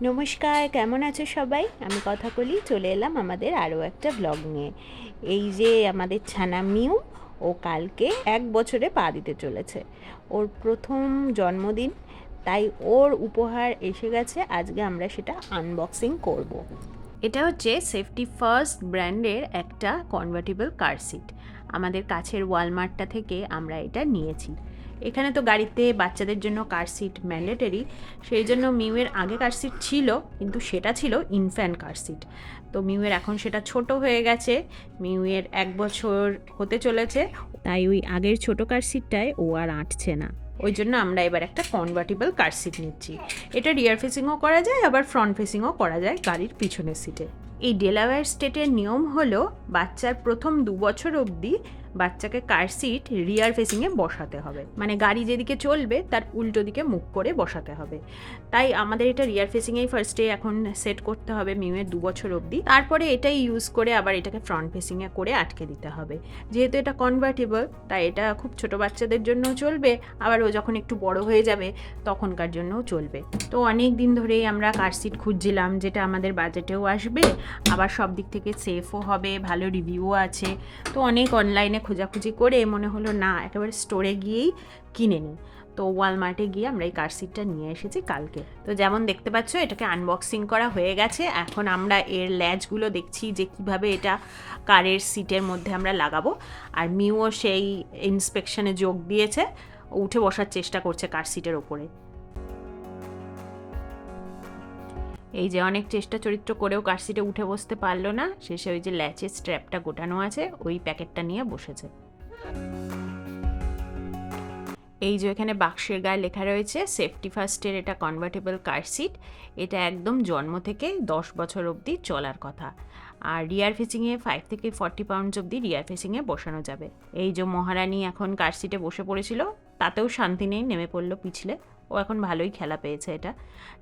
নমস্কার, কেমন আছো সবাই? আমি কথাকলি চলে এলাম আমাদের আরও একটা ব্লগ নিয়ে। এই যে আমাদের ছানা মিউ, ও কালকে 1 বছরে পা দিতে চলেছে। ওর প্রথম জন্মদিন, তাই ওর উপহার এসে গেছে। আজকে আমরা সেটা আনবক্সিং করব। এটা হচ্ছে সেফটি ফার্স্ট ব্র্যান্ডের একটা কনভার্টেবল কার সিট। আমাদের কাছের ওয়ালমার্টটা থেকে আমরা এটা নিয়েছি। এখানে তো গাড়িতে বাচ্চাদের জন্য কার সিট ম্যান্ডেটরি, সেই জন্য মিউয়ের আগে কার সিট ছিল, কিন্তু সেটা ছিল ইনফ্যান্ট কার সিট। তো মিউয়ের এখন সেটা ছোট হয়ে গেছে, মিউয়ের 1 বছর হতে চলেছে, তাই ওই আগের ছোট কার সিটটায় ও আর আঁটছে না। ওই জন্য আমরা এবার একটা কনভার্টেবল কার সিট নিচ্ছি। এটা রিয়ার ফেসিংও করা যায়, আবার ফ্রন্ট ফেসিংও করা যায় গাড়ির পিছনের সিটে। এই ডেলাওয়্যার স্টেটের নিয়ম হলো বাচ্চার প্রথম 2 বছর অবধি বাচ্চাকে কার সিট রিয়ার ফেসিংয়ে বসাতে হবে, মানে গাড়ি যেদিকে চলবে তার উল্টো দিকে মুখ করে বসাতে হবে। তাই আমাদের এটা রিয়ার ফেসিংয়েই ফার্স্টে এখন সেট করতে হবে মিউয়ের 2 বছর অবধি। তারপরে এটাই ইউজ করে আবার এটাকে ফ্রন্ট ফেসিংয়ে করে আটকে দিতে হবে। যেহেতু এটা কনভার্টেবল, তাই এটা খুব ছোট বাচ্চাদের জন্য চলবে, আবার ও যখন একটু বড় হয়ে যাবে তখনকার জন্যও চলবে। তো অনেক দিন ধরেই আমরা কার সিট খুঁজছিলাম, যেটা আমাদের বাজেটেও আসবে, আবার সব দিক থেকে সেফও হবে, ভালো রিভিউও আছে। তো অনেক অনলাইনে খোঁজাখুঁজি করে মনে হলো না, একেবারে স্টোরে গিয়েই কিনে নিই। তো ওয়ালমার্টে গিয়ে আমরা এই কার সিটটা নিয়ে এসেছি কালকে। তো যেমন দেখতে পাচ্ছ, এটাকে আনবক্সিং করা হয়ে গেছে। এখন আমরা এর ল্যাচগুলো দেখছি যে কিভাবে এটা কারের সিটের মধ্যে আমরা লাগাবো। আর মিউও সেই ইন্সপেকশনে যোগ দিয়েছে, উঠে বসার চেষ্টা করছে কার সিটের ওপরে। এই যে অনেক চেষ্টা চরিত্র করেও কার সিটে উঠে বসতে পারলো না, শেষে ওই যে ল্যাচের স্ট্র্যাপটা গোটানো আছে ওই প্যাকেটটা নিয়ে বসেছে। এই যে এখানে বাক্সের গায়ে লেখা রয়েছে সেফটি ফার্স্টের এটা কনভার্টেবল কার সিট। এটা একদম জন্ম থেকে 10 বছর অবধি চলার কথা। আর রিয়ার ফেসিংয়ে 5 থেকে 40 পাউন্ডস অবধি রিয়ার ফেসিংয়ে বসানো যাবে। এই যে মহারানী এখন কার সিটে বসে পড়েছিল, তাতেও শান্তি নেই, নেমে পড়লো পিছলে। ও এখন ভালোই খেলা পেয়েছে এটা।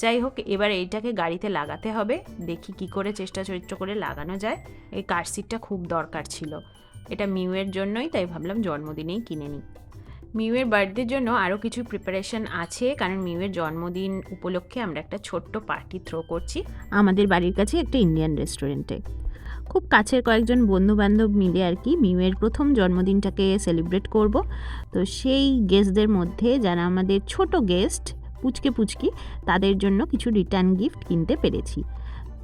যাই হোক, এবার এইটাকে গাড়িতে লাগাতে হবে। দেখি কি করে চেষ্টা চরিত্র করে লাগানো যায়। এই কার সিটটা খুব দরকার ছিল, এটা মিউয়ের জন্যই, তাই ভাবলাম জন্মদিনেই কিনে নিই। মিউয়ের বার্থডের জন্য আরও কিছু প্রিপারেশন আছে, কারণ মিউয়ের জন্মদিন উপলক্ষে আমরা একটা ছোট্ট পার্টি থ্রো করছি আমাদের বাড়ির কাছে একটা ইন্ডিয়ান রেস্টুরেন্টে। খুব কাছের কয়েকজন বন্ধুবান্ধব মিলে আর কি মিউয়ের প্রথম জন্মদিনটাকে সেলিব্রেট করব। তো সেই গেস্টদের মধ্যে যারা আমাদের ছোট গেস্ট পুচকে পুচকি, তাদের জন্য কিছু রিটার্ন গিফট কিনতে পেরেছি।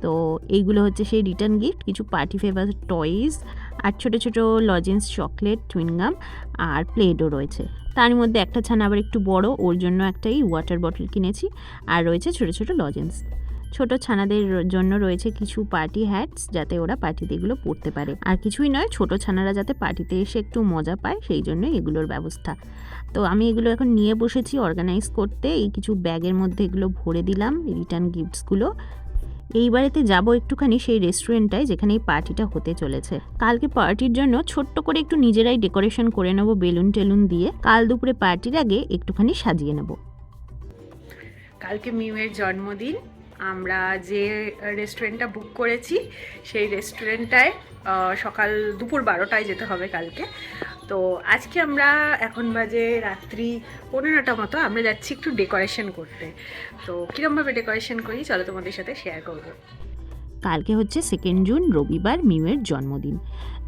তো এইগুলো হচ্ছে সেই রিটার্ন গিফট, কিছু পার্টি ফেভার টয়েস, আর ছোটো ছোটো লজেন্স, চকলেট, চুইংগাম আর প্লেডও রয়েছে। তার মধ্যে একটা ছানা আবার একটু বড়, ওর জন্য একটাই ওয়াটার বটল কিনেছি। আর রয়েছে ছোটো ছোটো লজেন্স। ছোটো ছানাদের জন্য রয়েছে কিছু পার্টি হ্যাটস, যাতে ওরা পার্টিতে এগুলো পরতে পারে। আর কিছুই নয়, ছোটো ছানারা যাতে পার্টিতে এসে একটু মজা পায়, সেই জন্যই এগুলোর ব্যবস্থা। তো আমি এগুলো এখন নিয়ে বসেছি অর্গানাইজ করতে। এই কিছু ব্যাগের মধ্যে এগুলো ভরে দিলাম রিটার্ন গিফটসগুলো। এইবারেতে যাব একটুখানি সেই রেস্টুরেন্টটায় যেখানে এই পার্টিটা হতে চলেছে। কালকে পার্টির জন্য ছোট্ট করে একটু নিজেরাই ডেকোরেশন করে নেব বেলুন টেলুন দিয়ে। কাল দুপুরে পার্টির আগে একটুখানি সাজিয়ে নেব। কালকে মিউয়ের জন্মদিন। আমরা যে রেস্টুরেন্টটা বুক করেছি সেই রেস্টুরেন্টটায় সকাল দুপুর 12টায় যেতে হবে কালকে। তো আজকে আমরা এখন বাজে রাত্রি 15টা মতো, আমরা যাচ্ছি একটু ডেকোরেশন করতে। তো কীরকমভাবে ডেকোরেশন করি চলো তোমাদের সাথে শেয়ার করব। কালকে হচ্ছে 2 জুন, রবিবার, মিউয়ের জন্মদিন।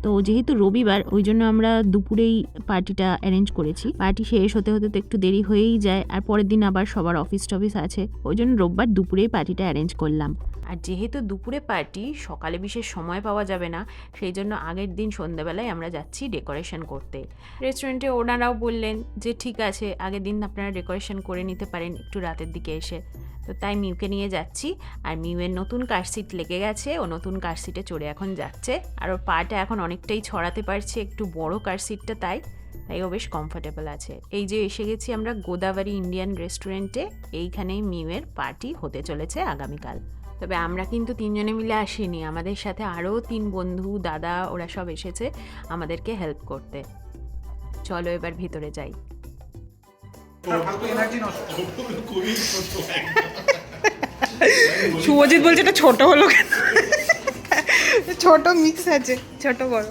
তো যেহেতু রবিবার, ওই জন্য আমরা দুপুরেই পার্টিটা অ্যারেঞ্জ করেছি। পার্টি শেষ হতে হতে তো একটু দেরি হয়েই যায়, আর পরের দিন আবার সবার অফিস টফিস আছে, ওই জন্য রোববার দুপুরেই পার্টিটা অ্যারেঞ্জ করলাম। আর যেহেতু দুপুরে পার্টি, সকালে বিশেষ সময় পাওয়া যাবে না, সেই জন্য আগের দিন সন্ধ্যাবেলায় আমরা যাচ্ছি ডেকোরেশন করতে। রেস্টুরেন্টে ওনারাও বললেন যে ঠিক আছে, আগের দিন আপনারা ডেকোরেশন করে নিতে পারেন একটু রাতের দিকে এসে। তো তাই মিউকে নিয়ে যাচ্ছি। আর মিউয়ের নতুন কার সিট লেগে গেছে, ও নতুন কার সিটে চড়ে এখন যাচ্ছে। আর ওর পাটা এখন অনেকটাই ছড়াতে পারছে, একটু বড় কার সিটটা, তাই ও বেশ কমফোর্টেবল আছে। এই যে এসে গেছি আমরা গোদাবরী ইন্ডিয়ান রেস্টুরেন্টে। এইখানেই মিউয়ের পার্টি হতে চলেছে আগামীকাল। তবে আমরা কিন্তু 3 জনে মিলে আসিনি, আমাদের সাথে আরও 3 বন্ধু, দাদা, ওরা সব এসেছে আমাদেরকে হেল্প করতে। চলো এবার ভিতরে যাই। শুভজিৎ বলছে এটা ছোট হলো কেন? ছোট মিক্স আছে, ছোট বড়।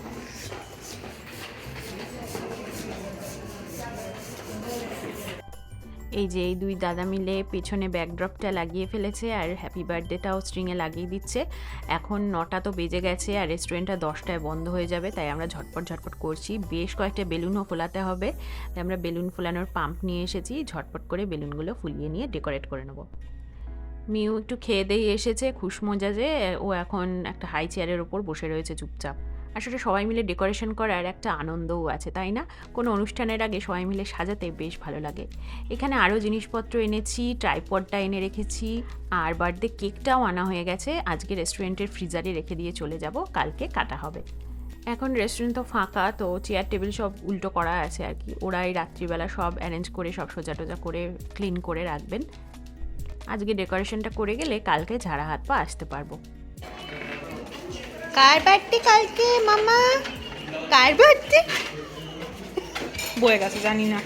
এই যে এই দুই দাদা মিলে পেছনে ব্যাকড্রপটা লাগিয়ে ফেলেছে আর হ্যাপি বার্থডেটাও স্ট্রিংয়ে লাগিয়ে দিচ্ছে। এখন 9টা তো বেজে গেছে আর রেস্টুরেন্টটা 10টায় বন্ধ হয়ে যাবে, তাই আমরা ঝটপট করছি। বেশ কয়েকটা বেলুনও ফোলাতে হবে, তাই আমরা বেলুন ফোলানোর পাম্প নিয়ে এসেছি, ঝটপট করে বেলুনগুলো ফুলিয়ে নিয়ে ডেকোরেট করে নেবো। মিউ একটু খেয়ে দিয়ে এসেছে খুশ মজাজে, ও এখন একটা হাই চেয়ারের ওপর বসে রয়েছে চুপচাপ। আসলে সবাই মিলে ডেকোরেশন করার একটা আনন্দও আছে, তাই না? কোনো অনুষ্ঠানের আগে সবাই মিলে সাজাতে বেশ ভালো লাগে। এখানে আরও জিনিসপত্র এনেছি, ট্রাইপডটা এনে রেখেছি, আর বার্থডে কেকটাও আনা হয়ে গেছে। আজকে রেস্টুরেন্টের ফ্রিজারে রেখে দিয়ে চলে যাব, কালকে কাটা হবে। এখন রেস্টুরেন্ট তো ফাঁকা, তো চেয়ার টেবিল সব উল্টো করা আছে আর কি। ওরাই রাত্রিবেলা সব অ্যারেঞ্জ করে সব সোজা টোজা করে ক্লিন করে রাখবেন। আজকে ডেকোরেশনটা করে গেলে কালকে ঝাড়া হাত পা আসতে পারবো। কার বার্থডে কালকে মামা? কার বার্থডে? বয়ে গেছে জানি না।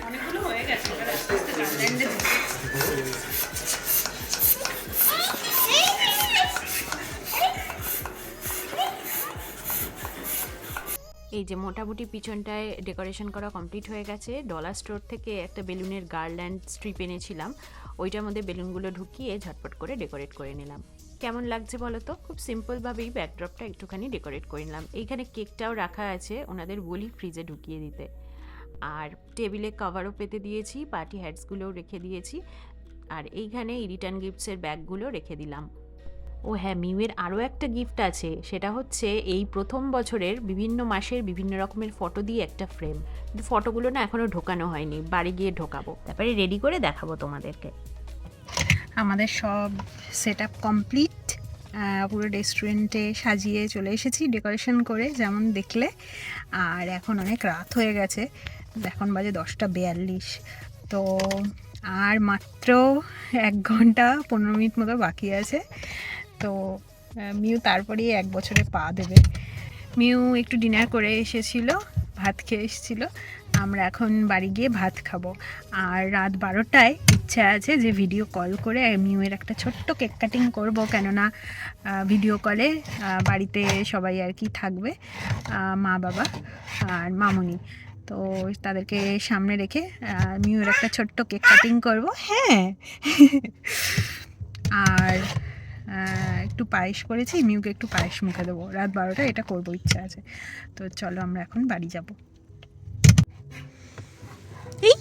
অনেকগুলো হয়ে গেছে, এবার আস্তে আস্তে গার্ল্যান্ডে এই যে মোটামুটি পিছনটায় ডেকোরেশন করা কমপ্লিট হয়ে গেছে। ডলার স্টোর থেকে একটা বেলুনের গার্ল্যান্ড স্ট্রিপ এনেছিলাম, ওইটার মধ্যে বেলুনগুলো ঢুকিয়ে ঝটপট করে ডেকোরেট করে নিলাম। কেমন লাগছে বলো তো? খুব সিম্পলভাবেই ব্যাকড্রপটা একটুখানি ডেকোরেট করে নিলাম। এইখানে কেকটাও রাখা আছে, ওনাদের বলি ফ্রিজে ঢুকিয়ে দিতে। আর টেবিলে কভারও পেতে দিয়েছি, পার্টি হ্যাটসগুলোও রেখে দিয়েছি, আর এইখানে রিটার্ন গিফটসের ব্যাগগুলো রেখে দিলাম। ও হ্যাঁ, মিউয়ের আরও একটা গিফট আছে, সেটা হচ্ছে এই প্রথম বছরের বিভিন্ন মাসের বিভিন্ন রকমের ফটো দিয়ে একটা ফ্রেম। কিন্তু ফটোগুলো না এখনও ঢোকানো হয়নি, বাড়ি গিয়ে ঢোকাবো, তারপরে রেডি করে দেখাবো তোমাদেরকে। আমাদের সব সেট আপ কমপ্লিট। পুরো রেস্টুরেন্টে সাজিয়ে চলে এসেছি ডেকোরেশন করে, যেমন দেখলে। আর এখন অনেক রাত হয়ে গেছে, এখন বাজে 10টা 42। তো আর মাত্র 1 ঘন্টা 15 মিনিট মতো বাকি আছে। তো মিউ তারপরেই 1 বছরে পা দেবে। মিউ একটু ডিনার করে এসেছিল, ভাত খেয়ে এসেছিল। আমরা এখন বাড়ি গিয়ে ভাত খাবো। আর রাত 12টায় ইচ্ছা আছে যে ভিডিও কল করে মিউয়ের একটা ছোট্ট কেক কাটিং করবো, কেননা ভিডিও কলে বাড়িতে সবাই আর কি থাকবে, মা বাবা আর মামুনি। তো তাদেরকে সামনে রেখে মিউয়ের একটা ছোট্ট কেক কাটিং করবো। হ্যাঁ। আর একটু পায়েস করেছি, মিউকে একটু পায়েস মুখে দেবো। রাত 12টায় এটা করবো, ইচ্ছা আছে। তো চলো আমরা এখন বাড়ি যাব। এই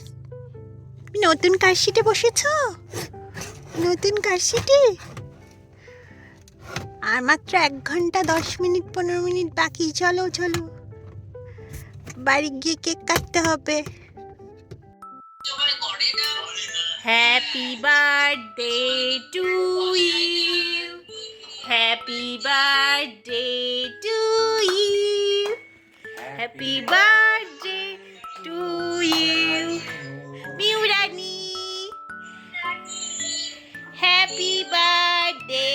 নতুন কারশিটে বসেছো? নতুন কারশিটে? আর মাত্র 1 ঘন্টা 10 মিনিট 15 মিনিট বাকি। চলো চলো, বাড়ি গিয়ে কেক কাটতে হবে। Happy birthday to you, happy birthday to you, happy birthday to you Miu Rani, happy birthday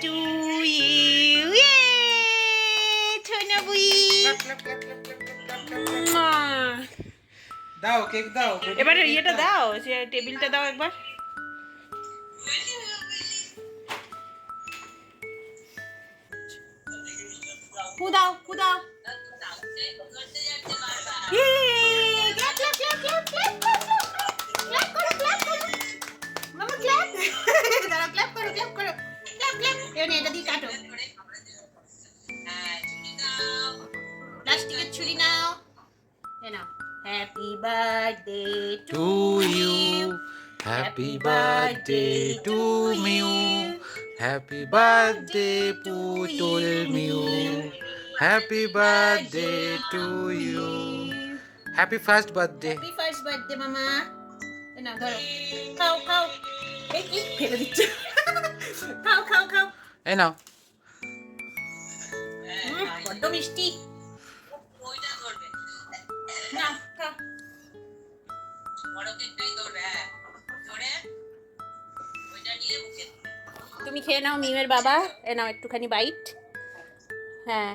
to you. ছোনাবুই দাও, কেক দাও। এবার ইয়েটা দাও, যে টেবিলটা দাও একবার। পুদাও পুদাও। প্লাস্টিকের ছুরি নাও, নাও। Happy birthday To you, happy birthday to Mew, happy birthday Putul Mew, happy birthday to you, happy first birthday. Happy first birthday মামা। নাও ধরো, খাও খাও। এই কি ফেলে দিচ্ছে? খাও খাও খাও। এই নাও। বড্ড মিষ্টি। নাও খাও। তুমি খেয়ে নাও মিমের বাবা, এ নাও একটুখানি বাইট। হ্যাঁ,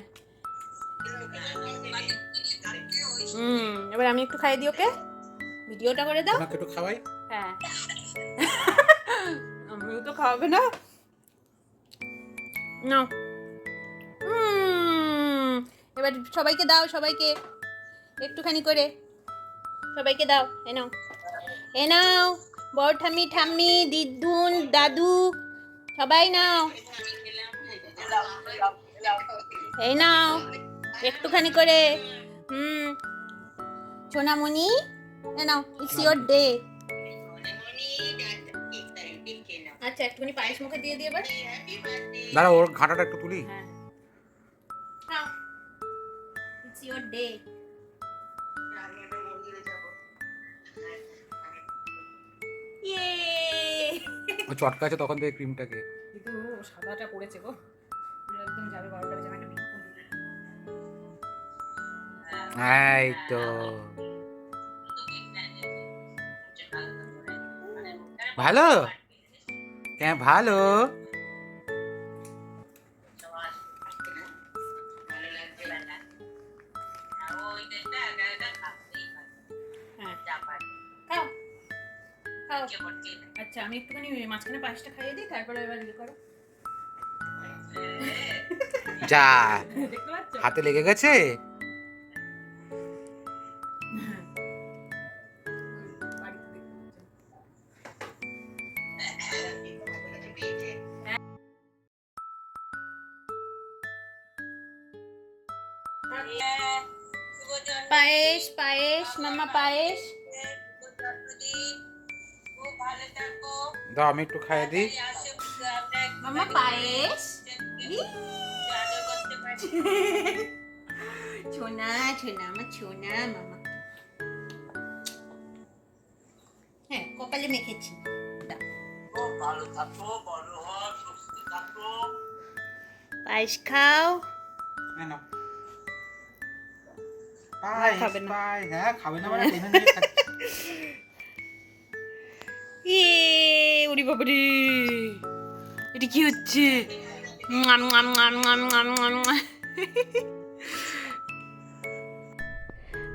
এবার আমি একটু খাইয়ে দিই ওকে, ভিডিওটা করে দাও। তোমাকে একটু খাওয়াই। হ্যাঁ। খাওয়াবে না? নাও। এবার সবাইকে দাও, সবাইকে একটুখানি করে সবাইকে দাও। এ নাও, এ নাও, বড় ঠাম্মি, ঠাম্মি, দিদুন, দাদু, সবাই নাও। এই নাও একটুখানি করে। সোনামণি, এ নাও, ইটস ইয়োর ডে। আচ্ছা, একটুখানি পায়েস মুখে দিয়ে দিয়ে এবার। দাঁড়া, ওর ঘাটাটা একটু তুলি। হ্যাঁ, নাও, ইটস ইয়োর ডে। ও চটকা আছে তখন থেকে ক্রিমটাকে। কিন্তু সাদাটা পড়েছে গো, একদম যাবে 12টা বেজে, একটা বিস্কুট। এই তো ভালো, হ্যাঁ ভালো। খাও খাও। আচ্ছা, আমি একটুখানি মাঝখানে পায়েসটা খাইয়ে দিই, তারপরে এবার ইয়ে করো। যা, দেখতে পাচ্ছ? হাতে লেগে গেছে। পায়েস, পায়েস, মাম্মা পায়েস। দাও আমি একটু খাইয়ে দিই। মাম্মা পায়েস। ছোনা, ছোনা, আমার ছোনা মামা। হ্যাঁ, কপালে মেখেছি। পায়েস খাও। খাবে না। হ্যাঁ খাবে না, মানে টেনে নিয়ে খাচ্ছে। উড়ি বাবারি, এটা কি হচ্ছে?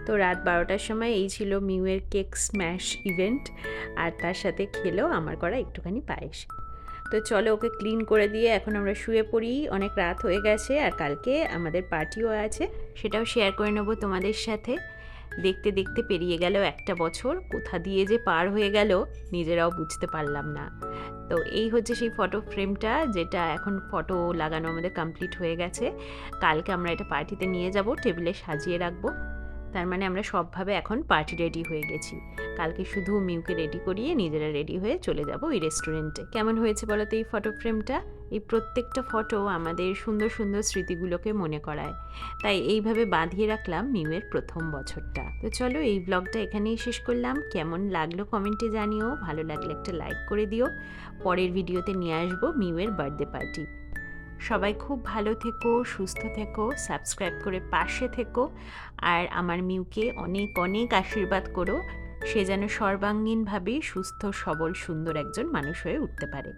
তো রাত 12টার সময় এই ছিল মিউয়ের কেক স্ম্যাশ ইভেন্ট, আর তার সাথে খেলো আমার করা একটুখানি পায়েস। তো চলো ওকে ক্লিন করে দিয়ে এখন আমরা শুয়ে পড়ি, অনেক রাত হয়ে গেছে, আর কালকে আমাদের পার্টিও আছে, সেটাও শেয়ার করে নেবো তোমাদের সাথে। দেখতে দেখতে পেরিয়ে গেল একটা বছর, কোথা দিয়ে যে পার হয়ে গেল নিজেরাও বুঝতে পারলাম না। তো এই হচ্ছে সেই ফটো ফ্রেমটা, যেটা এখন ফটো লাগানো আমাদের কমপ্লিট হয়ে গেছে। কালকে আমরা এটা পার্টিতে নিয়ে যাব, টেবিলে সাজিয়ে রাখবো। তার মানে আমরা সবভাবে এখন পার্টি রেডি হয়ে গেছি। কালকে শুধু মিউকে রেডি করিয়ে নিজেরা রেডি হয়ে চলে যাব ওই রেস্টুরেন্টে। কেমন হয়েছে বলো তো এই ফটো ফ্রেমটা? এই প্রত্যেকটা ফটো আমাদের সুন্দর সুন্দর স্মৃতিগুলোকে মনে করায়, তাই এইভাবে বাঁধিয়ে রাখলাম মিউয়ের প্রথম বছরটা। তো চলো এই ব্লগটা এখানেই শেষ করলাম। কেমন লাগলো কমেন্টে জানিও, ভালো লাগলে একটা লাইক করে দিও। পরের ভিডিওতে নিয়ে আসবো মিউয়ের বার্থডে পার্টি। সবাই খুব ভালো থেকো, সুস্থ থেকো, সাবস্ক্রাইব করে পাশে থেকো, আর আমার মিউকে অনেক অনেক আশীর্বাদ করো, সে যেন সর্বাঙ্গীনভাবে সুস্থ সবল সুন্দর একজন মানুষ হয়ে উঠতে পারে।